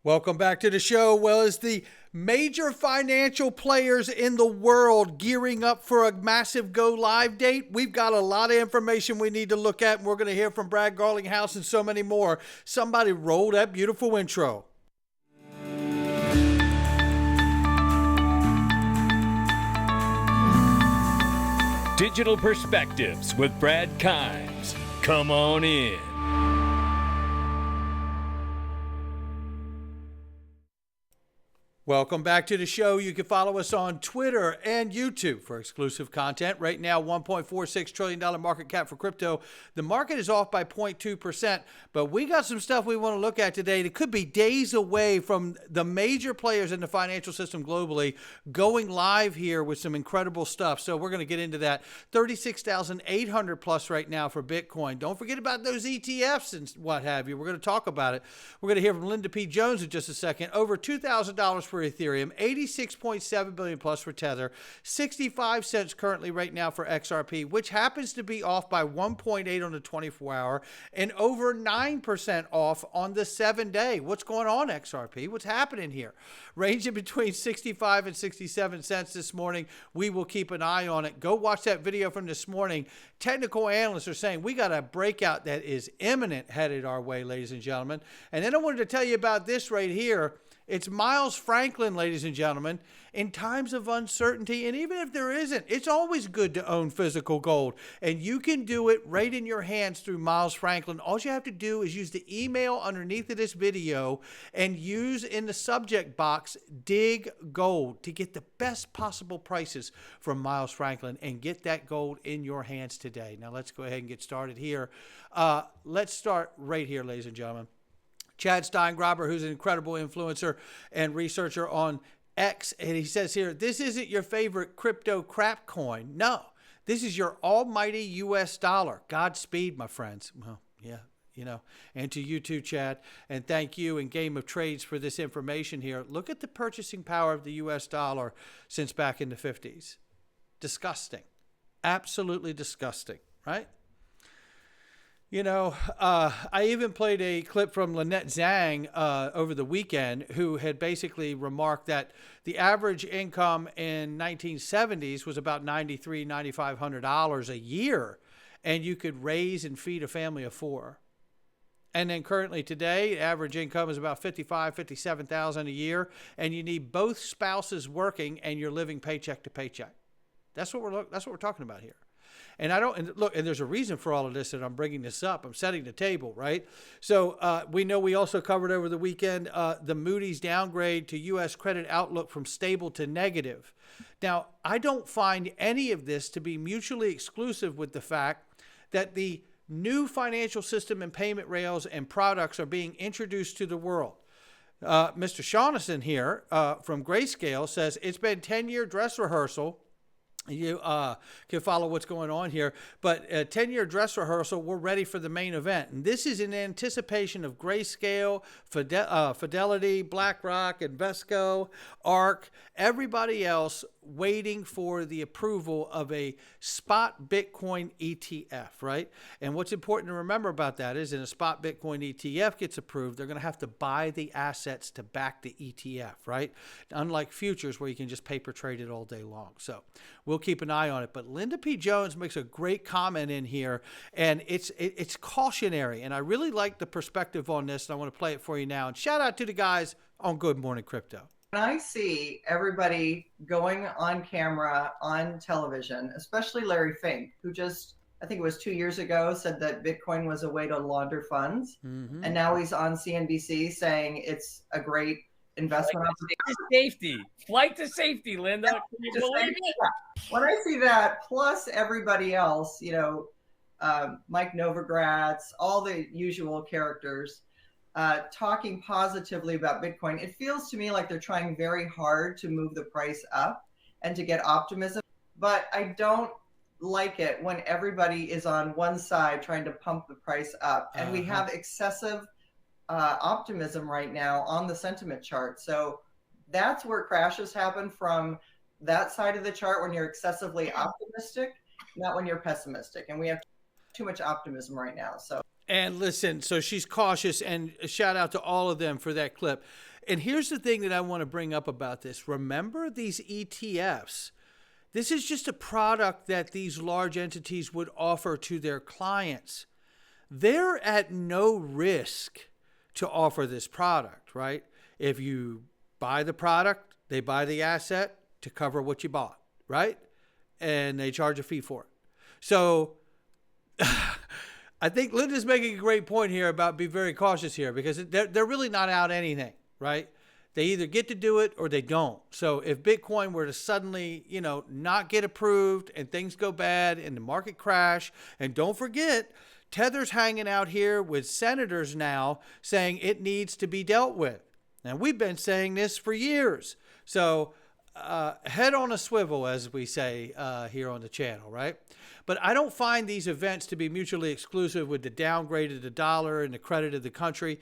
Welcome back to the show. Well, as the major financial players in the world gearing up for a massive go live date, we've got a lot of information we need to look at, and we're going to hear from Brad Garlinghouse and so many more. Somebody roll that beautiful intro. Digital Perspectives with Brad Kimes. Come on in. Welcome back to the show. You can follow us on Twitter and YouTube for exclusive content. Right now, $1.46 trillion market cap for crypto. The market is off by 0.2%, but we got some stuff we want to look at today. It could be days away from the major players in the financial system globally going live here with some incredible stuff. So we're going to get into that. 36,800 plus right now for Bitcoin. Don't forget about those ETFs and what have you. We're going to talk about it. We're going to hear from Linda P. Jones in just a second. Over $2,000 for Ethereum, 86.7 billion plus for Tether, 65 cents currently right now for XRP, which happens to be off by 1.8 on the 24-hour and over 9% off on the 7-day. What's going on, XRP? What's happening here? Ranging between 65 and 67 cents this morning. We will keep an eye on it. Go watch that video from this morning. Technical analysts are saying we got a breakout that is imminent headed our way, ladies and gentlemen. And then I wanted to tell you about this right here. It's Miles Franklin, ladies and gentlemen. In times of uncertainty, and even if there isn't, it's always good to own physical gold. And you can do it right in your hands through Miles Franklin. All you have to do is use the email underneath of this video and use in the subject box, dig gold, to get the best possible prices from Miles Franklin and get that gold in your hands today. Now let's go ahead and get started here. Let's start right here, ladies and gentlemen. Chad Steingraber, who's an incredible influencer and researcher on X, and he says here, this isn't your favorite crypto crap coin. No, this is your almighty US dollar. Godspeed, my friends. Well, yeah, you know, and to you too, Chad. And thank you and Game of Trades for this information here. Look at the purchasing power of the US dollar since back in the 50s. Disgusting. Absolutely disgusting, right? You know, I even played a clip from Lynette Zhang over the weekend, who had basically remarked that the average income in 1970s was about $9,300, $9,500 a year, and you could raise and feed a family of 4. And then currently today, average income is about $55,000, $57,000 a year, and you need both spouses working, and you're living paycheck to paycheck. That's what we're talking about here. And there's a reason for all of this, and I'm bringing this up. I'm setting the table, right? So we know we also covered over the weekend the Moody's downgrade to U.S. credit outlook from stable to negative. Now, I don't find any of this to be mutually exclusive with the fact that the new financial system and payment rails and products are being introduced to the world. Mr. Shaughnessy here from Grayscale says it's been 10-year dress rehearsal. You can follow what's going on here, but a 10-year dress rehearsal, we're ready for the main event. And this is in anticipation of Grayscale, Fidelity, BlackRock, Invesco, ARK, everybody else waiting for the approval of a spot Bitcoin ETF, right? And what's important to remember about that is in a spot Bitcoin ETF gets approved, they're going to have to buy the assets to back the ETF, right? Unlike futures where you can just paper trade it all day long. So we'll keep an eye on it. But Linda P. Jones makes a great comment in here, and it's cautionary. And I really like the perspective on this, and I want to play it for you now. And shout out to the guys on Good Morning Crypto. When I see everybody going on camera, on television, especially Larry Fink, who just, I think it was 2 years ago, said that Bitcoin was a way to launder funds. Mm-hmm. And now he's on CNBC saying it's a great investment opportunity. Flight to safety, Linda. Can you believe it? When I see that, plus everybody else, you know, Mike Novogratz, all the usual characters, talking positively about Bitcoin, it feels to me like they're trying very hard to move the price up and to get optimism. But I don't like it when everybody is on one side trying to pump the price up. And we have excessive optimism right now on the sentiment chart. So that's where crashes happen, from that side of the chart when you're excessively optimistic, not when you're pessimistic. And we have too much optimism right now. So And listen, so she's cautious, and a shout out to all of them for that clip. And here's the thing that I want to bring up about this. Remember these ETFs. This is just a product that these large entities would offer to their clients. They're at no risk to offer this product, right? If you buy the product, they buy the asset to cover what you bought, right? And they charge a fee for it. So I think Linda's making a great point here about be very cautious here, because they're really not out anything, right? They either get to do it or they don't. So if Bitcoin were to suddenly, not get approved and things go bad and the market crash, and don't forget, Tether's hanging out here with senators now saying it needs to be dealt with. And we've been saying this for years. So head on a swivel, as we say here on the channel, right? But I don't find these events to be mutually exclusive with the downgrade of the dollar and the credit of the country.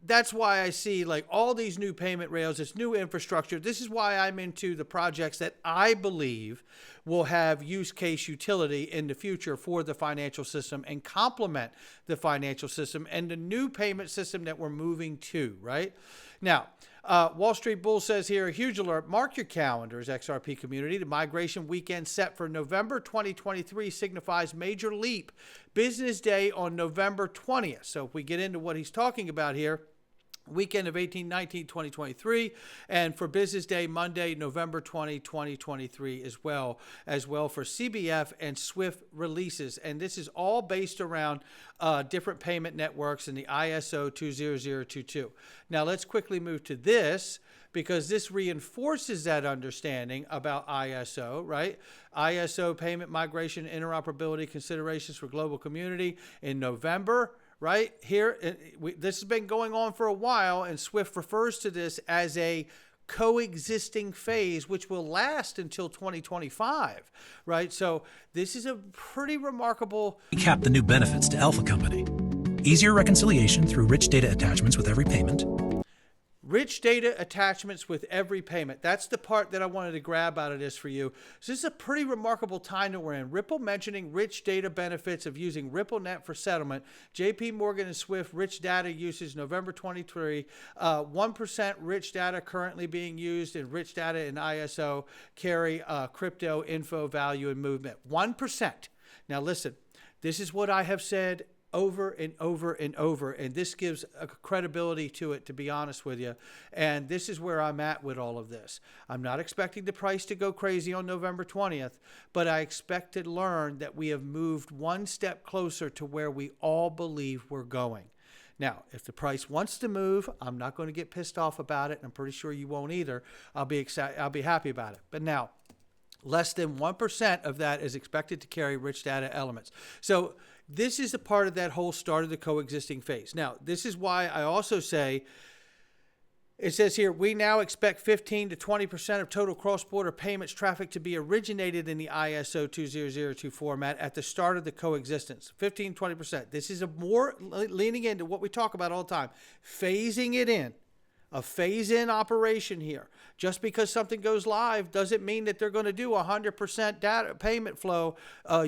That's why I see like all these new payment rails, this new infrastructure. This is why I'm into the projects that I believe will have use case utility in the future for the financial system and complement the financial system and the new payment system that we're moving to, right? Now, Wall Street Bull says here, a huge alert, mark your calendars, XRP community. The migration weekend set for November 2023 signifies major leap. Business day on November 20th. So if we get into what he's talking about here, weekend of 18-19-2023, and for business day Monday, November 20, 2023 as well for CBF and SWIFT releases. And this is all based around different payment networks in the ISO 20022. Now let's quickly move to this, because this reinforces that understanding about ISO, right? ISO payment migration interoperability considerations for global community in November. Right here, this has been going on for a while, and SWIFT refers to this as a coexisting phase, which will last until 2025, right? So this is a pretty remarkable. Recap the new benefits to Alpha Company. Easier reconciliation through rich data attachments with every payment. Rich data attachments with every payment. That's the part that I wanted to grab out of this for you. So this is a pretty remarkable time that we're in. Ripple mentioning rich data benefits of using RippleNet for settlement. JP Morgan and SWIFT rich data usage November 23. 1% rich data currently being used, and rich data in ISO carry crypto info value and movement. 1%. Now listen, this is what I have said over and over and over, and this gives a credibility to it, to be honest with you. And this is where I'm at with all of this. I'm not expecting the price to go crazy on November 20th, but I expect to learn that we have moved one step closer to where we all believe we're going. Now, if the price wants to move, I'm not going to get pissed off about it, and I'm pretty sure you won't either. I'll be happy about it. But now, less than 1% of that is expected to carry rich data elements. So this is a part of that whole start of the coexisting phase. Now, this is why I also say, it says here, we now expect 15 to 20% of total cross-border payments traffic to be originated in the ISO 20022 format at the start of the coexistence. 15, 20%. This is a more leaning into what we talk about all the time, phasing it in. A phase-in operation here. Just because something goes live doesn't mean that they're going to do 100% data payment flow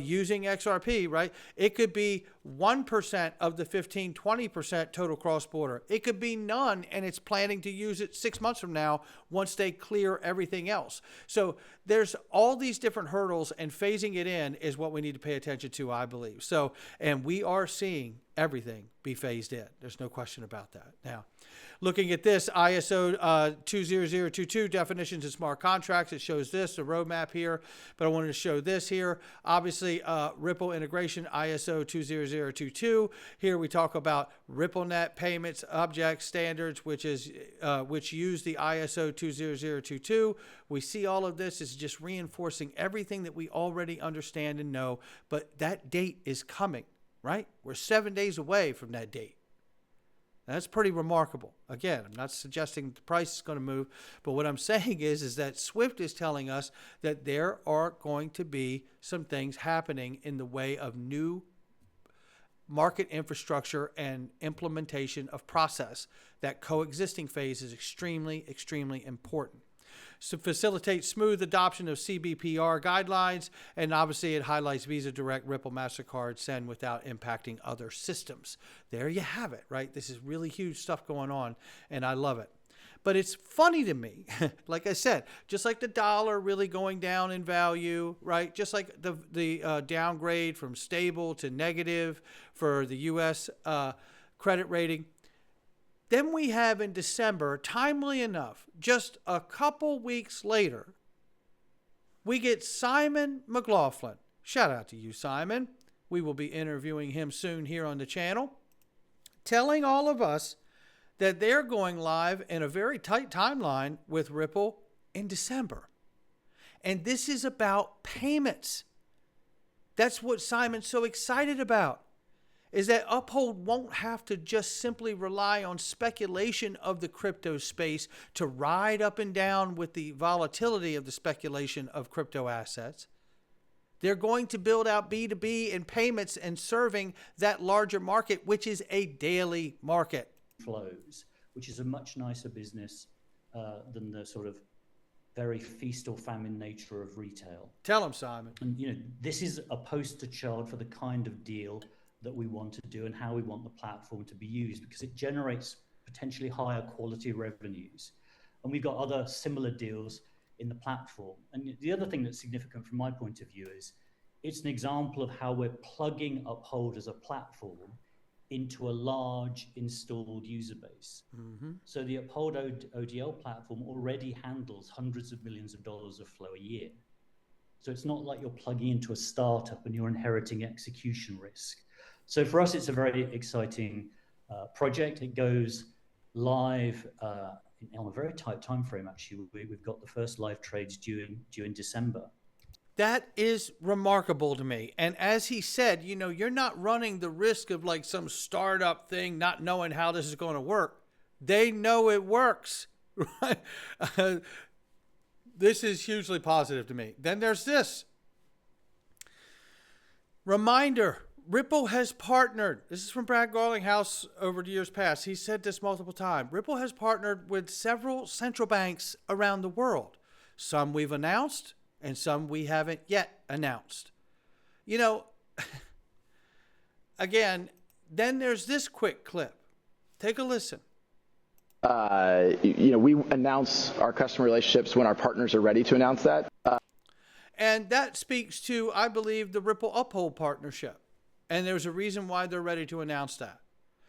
using XRP, right? It could be 1% of the 15, 20% total cross-border. It could be none, and it's planning to use it 6 months from now once they clear everything else. So there's all these different hurdles, and phasing it in is what we need to pay attention to, I believe. So, and we are seeing everything be phased in. There's no question about that. Now, looking at this ISO 20022 definitions of smart contracts, it shows this, the roadmap here, but I wanted to show this here. Obviously, Ripple integration, ISO 20022. Here we talk about RippleNet payments object standards, which use the ISO 20022. We see all of this is just reinforcing everything that we already understand and know, but that date is coming, right? We're 7 days away from that date. That's pretty remarkable. Again, I'm not suggesting the price is going to move, but what I'm saying is that SWIFT is telling us that there are going to be some things happening in the way of new market infrastructure and implementation of process. That coexisting phase is extremely, extremely important. to facilitate smooth adoption of CBPR guidelines. And obviously, it highlights Visa Direct, Ripple, MasterCard, Send without impacting other systems. There you have it, right? This is really huge stuff going on, and I love it. But it's funny to me, like I said, just like the dollar really going down in value, right? Just like the downgrade from stable to negative for the U.S. Credit rating. Then we have in December, timely enough, just a couple weeks later, we get Simon McLaughlin. Shout out to you, Simon. We will be interviewing him soon here on the channel, telling all of us that they're going live in a very tight timeline with Ripple in December. And this is about payments. That's what Simon's so excited about, is that Uphold won't have to just simply rely on speculation of the crypto space to ride up and down with the volatility of the speculation of crypto assets. They're going to build out B2B and payments and serving that larger market, which is a daily market. Flows, which is a much nicer business than the sort of very feast or famine nature of retail. Tell them, Simon. And this is a poster child for the kind of deal that we want to do and how we want the platform to be used, because it generates potentially higher quality revenues. And we've got other similar deals in the platform. And the other thing that's significant from my point of view is it's an example of how we're plugging Uphold as a platform into a large installed user base. Mm-hmm. So the Uphold ODL platform already handles hundreds of millions of dollars of flow a year. So it's not like you're plugging into a startup and you're inheriting execution risk. So for us, it's a very exciting project. It goes live on a very tight time frame, actually. We've got the first live trades due in December. That is remarkable to me. And as he said, you're not running the risk of like some startup thing, not knowing how this is going to work. They know it works, right? This is hugely positive to me. Then there's this. Reminder, Ripple has partnered. This is from Brad Garlinghouse over the years past. He said this multiple times. Ripple has partnered with several central banks around the world. Some we've announced, and some we haven't yet announced. Again, then there's this quick clip. Take a listen. We announce our customer relationships when our partners are ready to announce that. And that speaks to, I believe, the Ripple Uphold partnership. And there's a reason why they're ready to announce that.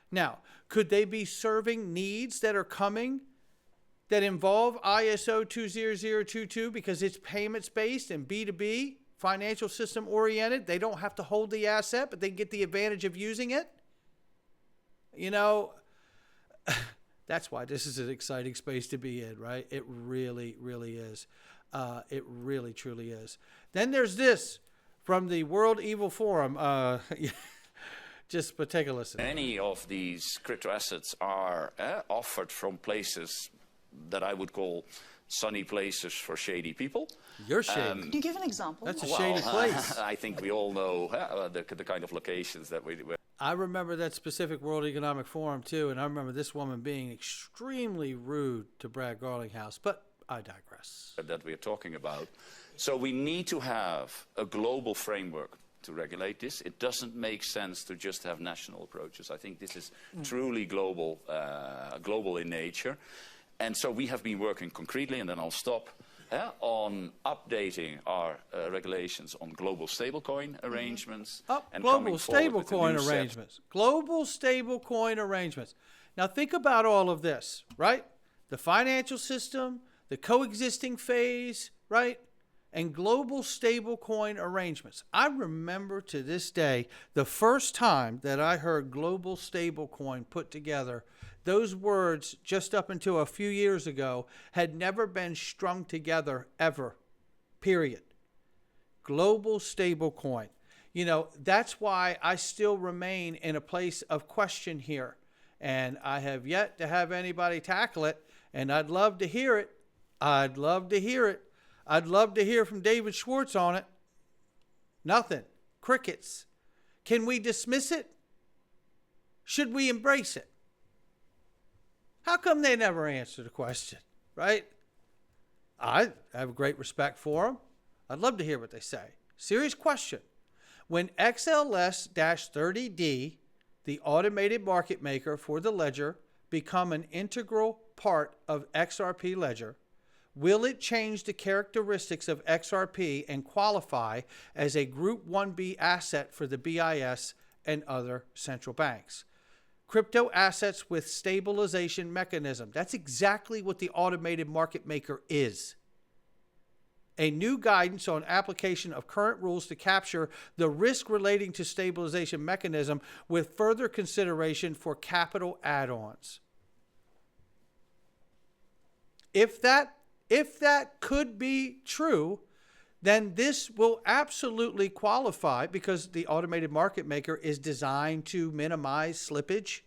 Now, could they be serving needs that are coming that involve ISO 20022 because it's payments based and B2B, financial system oriented? They don't have to hold the asset, but they get the advantage of using it. That's why this is an exciting space to be in, right? It really, really is. It really, truly is. Then there's this from the World Evil Forum. But take a listen. Many of these crypto assets are offered from places that I would call sunny places for shady people. You're shady. Can you give an example? That's a shady place. I think we all know the kind of locations that we... I remember that specific World Economic Forum too, and I remember this woman being extremely rude to Brad Garlinghouse, but I digress. That we're talking about. So we need to have a global framework to regulate this. It doesn't make sense to just have national approaches. I think this is truly global in nature. And so we have been working concretely, and then I'll stop, on updating our regulations on global stablecoin arrangements. And global stablecoin arrangements. Global stablecoin arrangements. Now think about all of this, right? The financial system, the coexisting phase, right? And global stablecoin arrangements. I remember to this day, the first time that I heard global stablecoin put together, those words, just up until a few years ago, had never been strung together ever, period. Global stablecoin. That's why I still remain in a place of question here. And I have yet to have anybody tackle it, and I'd love to hear it. I'd love to hear it. I'd love to hear from David Schwartz on it. Nothing. Crickets. Can we dismiss it? Should we embrace it? How come they never answer the question, right? I have great respect for them. I'd love to hear what they say. Serious question. When XLS-30D, the automated market maker for the ledger, become an integral part of XRP ledger, will it change the characteristics of XRP and qualify as a Group 1B asset for the BIS and other central banks? Crypto assets with stabilization mechanism. That's exactly what the automated market maker is. A new guidance on application of current rules to capture the risk relating to stabilization mechanism with further consideration for capital add-ons. If that could be true, then this will absolutely qualify, because the automated market maker is designed to minimize slippage,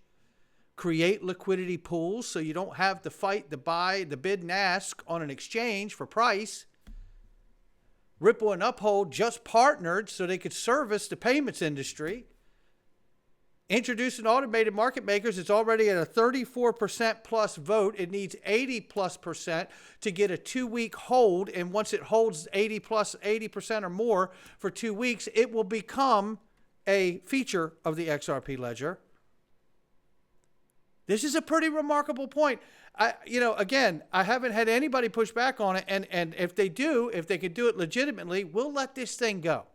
create liquidity pools so you don't have to fight the bid and ask on an exchange for price. Ripple and Uphold just partnered so they could service the payments industry. Introducing automated market makers, it's already at a 34% plus vote. It needs 80+% to get a 2-week hold. And once it holds 80% or more for 2 weeks, it will become a feature of the XRP ledger. This is a pretty remarkable point. Again, I haven't had anybody push back on it. And if they do, if they could do it legitimately, we'll let this thing go,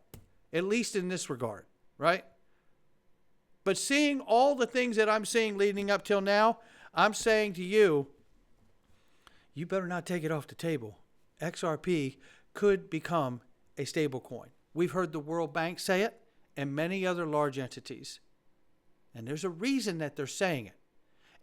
at least in this regard, right? But seeing all the things that I'm seeing leading up till now, I'm saying to you, you better not take it off the table. XRP could become a stable coin. We've heard the World Bank say it and many other large entities. And there's a reason that they're saying it.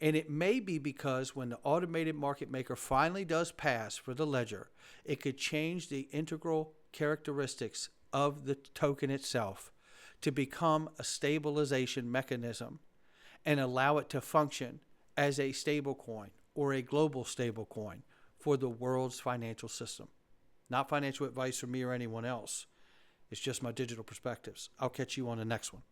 And it may be because when the automated market maker finally does pass for the ledger, it could change the integral characteristics of the token itself to become a stabilization mechanism and allow it to function as a stable coin or a global stable coin for the world's financial system. Not financial advice from me or anyone else. It's just my digital perspectives. I'll catch you on the next one.